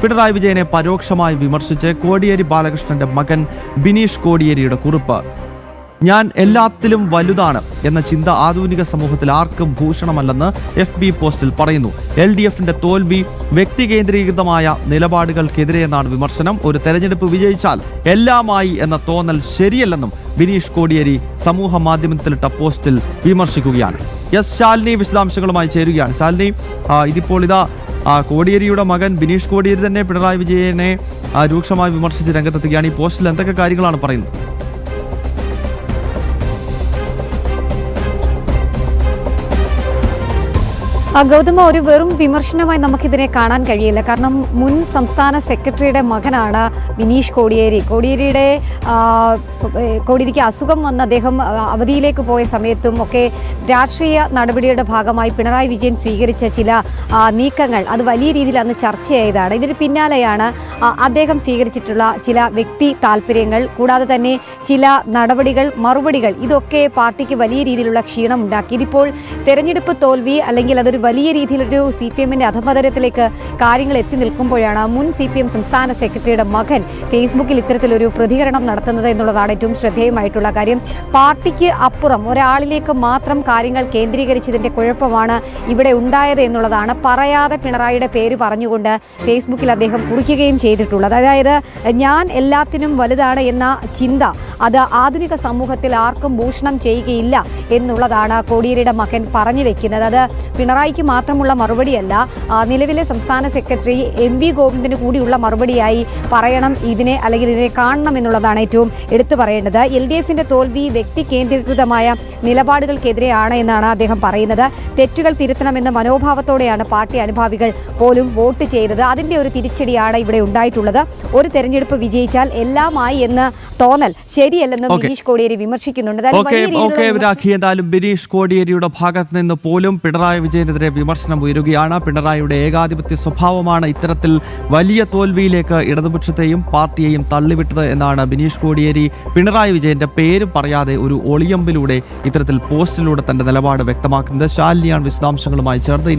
പിണറായി വിജയനെ പരോക്ഷമായി വിമർശിച്ച് കോടിയേരി ബാലകൃഷ്ണന്റെ മകൻ ബിനീഷ് കോടിയേരിയുടെ കുറിപ്പ്. ഞാൻ എല്ലാത്തിലും വലുതാണ് എന്ന ചിന്ത ആധുനിക സമൂഹത്തിൽ ആർക്കും ഭൂഷണമല്ലെന്ന് FB പോസ്റ്റിൽ പറയുന്നു. LDFന്റെ തോൽവി വ്യക്തി കേന്ദ്രീകൃതമായ നിലപാടുകൾക്കെതിരെയെന്നാണ് വിമർശനം. ഒരു തെരഞ്ഞെടുപ്പ് വിജയിച്ചാൽ എല്ലാമായി എന്ന തോന്നൽ ശരിയല്ലെന്നും ബിനീഷ് കോടിയേരി സമൂഹ മാധ്യമത്തിലിട്ട പോസ്റ്റിൽ വിമർശിക്കുകയാണ്. ശാലിനി വിശദാംശങ്ങളുമായി ചേരുകയാണ്. ശാലിനി, ഇതിപ്പോൾ കോടിയേരിയുടെ മകൻ ബിനീഷ് കോടിയേരി തന്നെ പിണറായി വിജയനെ രൂക്ഷമായി വിമർശിച്ച് രംഗത്തെത്തുകയാണ്. ഈ പോസ്റ്റിൽ എന്തൊക്കെ കാര്യങ്ങളാണ് പറയുന്നത്? ഗൗതമ, ഒരു വെറും വിമർശനമായി നമുക്കിതിനെ കാണാൻ കഴിയില്ല. കാരണം മുൻ സംസ്ഥാന സെക്രട്ടറിയുടെ മകനാണ് ബിനീഷ് കോടിയേരി. കോടിയേരിക്ക് അസുഖം വന്ന് അദ്ദേഹം അവധിയിലേക്ക് പോയ സമയത്തും ഒക്കെ രാഷ്ട്രീയ നടപടിയുടെ ഭാഗമായി പിണറായി വിജയൻ സ്വീകരിച്ച ചില നീക്കങ്ങൾ അത് വലിയ രീതിയിൽ അന്ന് ചർച്ചയായതാണ്. ഇതിന് പിന്നാലെയാണ് അദ്ദേഹം സ്വീകരിച്ചിട്ടുള്ള ചില വ്യക്തി താല്പര്യങ്ങൾ, കൂടാതെ തന്നെ ചില നടപടികൾ, മറുപടികൾ, ഇതൊക്കെ പാർട്ടിക്ക് വലിയ രീതിയിലുള്ള ക്ഷീണം ഉണ്ടാക്കി. ഇതിപ്പോൾ തെരഞ്ഞെടുപ്പ് തോൽവി അല്ലെങ്കിൽ അതൊരു വലിയ രീതിയിലൊരു CPMന്റെ അധപതനത്തിലേക്ക് കാര്യങ്ങൾ എത്തി നിൽക്കുമ്പോഴാണ് മുൻ CPM സംസ്ഥാന സെക്രട്ടറിയുടെ മകൻ ഫേസ്ബുക്കിൽ ഇത്തരത്തിലൊരു പ്രതികരണം നടത്തുന്നത് എന്നുള്ളതാണ് ഏറ്റവും ശ്രദ്ധേയമായിട്ടുള്ള കാര്യം. പാർട്ടിക്ക് അപ്പുറം ഒരാളിലേക്ക് മാത്രം കാര്യങ്ങൾ കേന്ദ്രീകരിച്ചതിന്റെ കുഴപ്പമാണ് ഇവിടെ ഉണ്ടായത് എന്നുള്ളതാണ് പറയാതെ പിണറായിയുടെ പേര് പറഞ്ഞുകൊണ്ട് ഫേസ്ബുക്കിൽ അദ്ദേഹം കുറിക്കുകയും ചെയ്തിട്ടുള്ളത്. അതായത് ഞാൻ എല്ലാത്തിനും വലുതാണ് എന്ന ചിന്ത അത് ആധുനിക സമൂഹത്തിൽ ആർക്കും ഭൂഷണം ചെയ്യുകയില്ല എന്നുള്ളതാണ് കോടിയേരിയുടെ മകൻ പറഞ്ഞു വെക്കുന്നത്. അത് പിണറായിക്ക് മാത്രമുള്ള മറുപടിയല്ല, നിലവിലെ സംസ്ഥാന സെക്രട്ടറി MV ഗോവിന്ദന് കൂടിയുള്ള മറുപടിയായി പറയണം ഇതിനെ, അല്ലെങ്കിൽ ഇതിനെ കാണണം എന്നുള്ളതാണ് ഏറ്റവും എടുത്തു പറയേണ്ടത്. LDFന്റെ തോൽവി വ്യക്തി കേന്ദ്രീകൃതമായ നിലപാടുകൾക്കെതിരെയാണ് എന്നാണ് അദ്ദേഹം പറയുന്നത്. തെറ്റുകൾ തിരുത്തണമെന്ന മനോഭാവത്തോടെയാണ് പാർട്ടി അനുഭാവികൾ പോലും വോട്ട് ചെയ്തത്. അതിന്റെ ഒരു തിരിച്ചടിയാണ് ഇവിടെ ഉണ്ടായിട്ടുള്ളത്. ഒരു തെരഞ്ഞെടുപ്പ് വിജയിച്ചാൽ എല്ലാമായി എന്ന് തോന്നൽ ശരിയല്ലെന്നും ബിനീഷ് കോടിയേരി വിമർശിക്കുന്നുണ്ട്. എന്തായാലും ബിനീഷ് കോടിയേരിയുടെ ഭാഗത്ത് നിന്ന് പോലും പിണറായി വിജയനെതിരെ വിമർശനം ഉയരുകയാണ്. പിണറായിയുടെ ഏകാധിപത്യ സ്വഭാവമാണ് ഇത്തരത്തിൽ വലിയ തോൽവിയിലേക്ക് ഇടതുപക്ഷത്തെയും പാർട്ടിയെയും തള്ളിവിട്ടത് എന്നാണ് ബിനീഷ് കോടിയേരി പിണറായി വിജയന്റെ പേര് പറയാതെ ഒരു ഒളിയമ്പിലൂടെ ഇത്തരത്തിൽ പോസ്റ്റിലൂടെ തന്റെ നിലപാട് വ്യക്തമാക്കുന്നത്. ശാലിനിയാണ് വിശദാംശങ്ങളുമായി ചേർത്ത്.